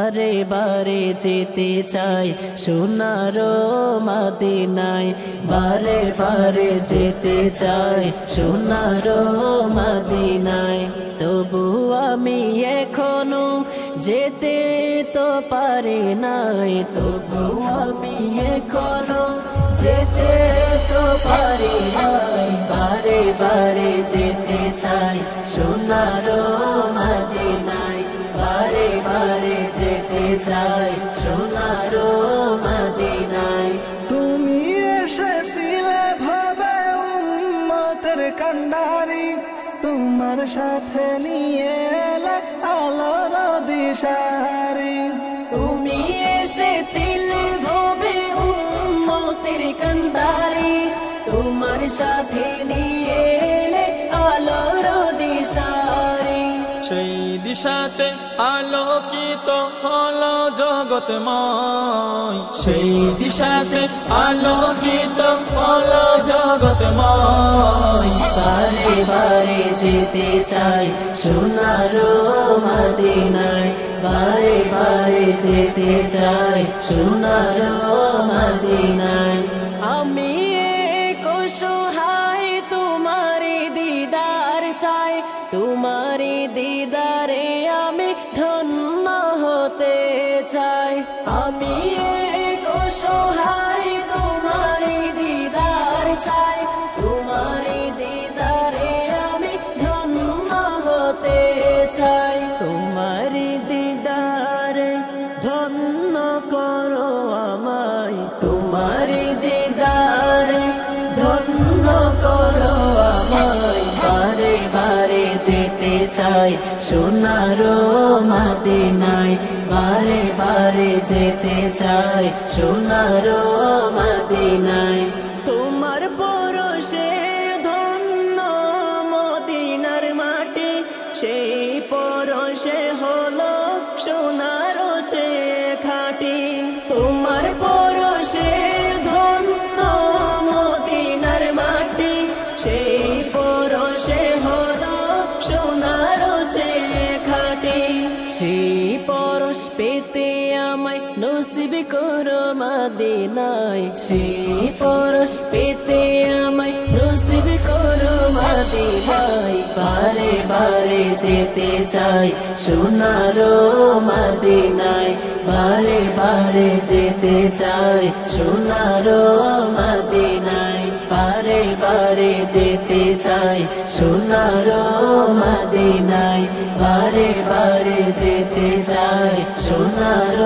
বারে বারে যেতে চাই সোনার মদিনায়, বারে বারে যেতে চাই সোনার মদিনায়। তবু আমি এখনো যেতে তো পারি নাই, তবু আমি এখনো যেতে তো পারি নাই। বারে বারে যেতে চাই সোনার মদিনায়, বারে বারে যেতে চাই সোনার মদিনায়। তুমি এসেছিলে ভাবে উম্মতের কান্ডারি, তোমার সাথে নিয়ে এলে আলোর দিশারি। তুমি এসেছিলে ভবে উম্মতের কান্ডারি, তোমার সাথে নিয়ে এলে আলোর দিশারি। সেই দিশাতে আলোকিত হলো জগৎময়, সেই দিশাতে আলোকিত হলো জগৎময়। বারে বারে যেতে চাই সোনার মদিনায়, বারে বারে যেতে চাই সোনার মদিনায়। আমি এক অসহায় তোমারি দিদার চাই, তোমারি দিদারে আমি ধন্য হতে চাই। আমি এক অসহায় তোমারি দিদার চাই, তোমারি দিদারে আমি ধন্য হতে চাই। তোমারি দিদারে ধন্য করো আমায়, তোমারি দিদারে ধন্য করো আমায়। বারে বারে যেতে চাই সোনার মদিনায়, বারে বারে যেতে চাই সোনার মদিনায়। তোমার পরশে ধন্য মদিনার মাটি, সেই পরশে হলো সোনার চেয়ে খাঁটি। তোমার পরশে ধন্য মদিনার মাটি, সেই পরশে হলো সোনার চেয়ে খাঁটি। সেই পরশ পেতে আমায় নসিব করো মদিনায়, সেই পরশ পেতে আমায় নসিব করো মদিনায়। বারে বারে যেতে চাই সোনার মদিনায়, বারে বারে যেতে চাই সোনার মদিনায়। বারে বারে যেতে চাই সোনার মদিনায়, বারে বারে যেতে চাই সোনার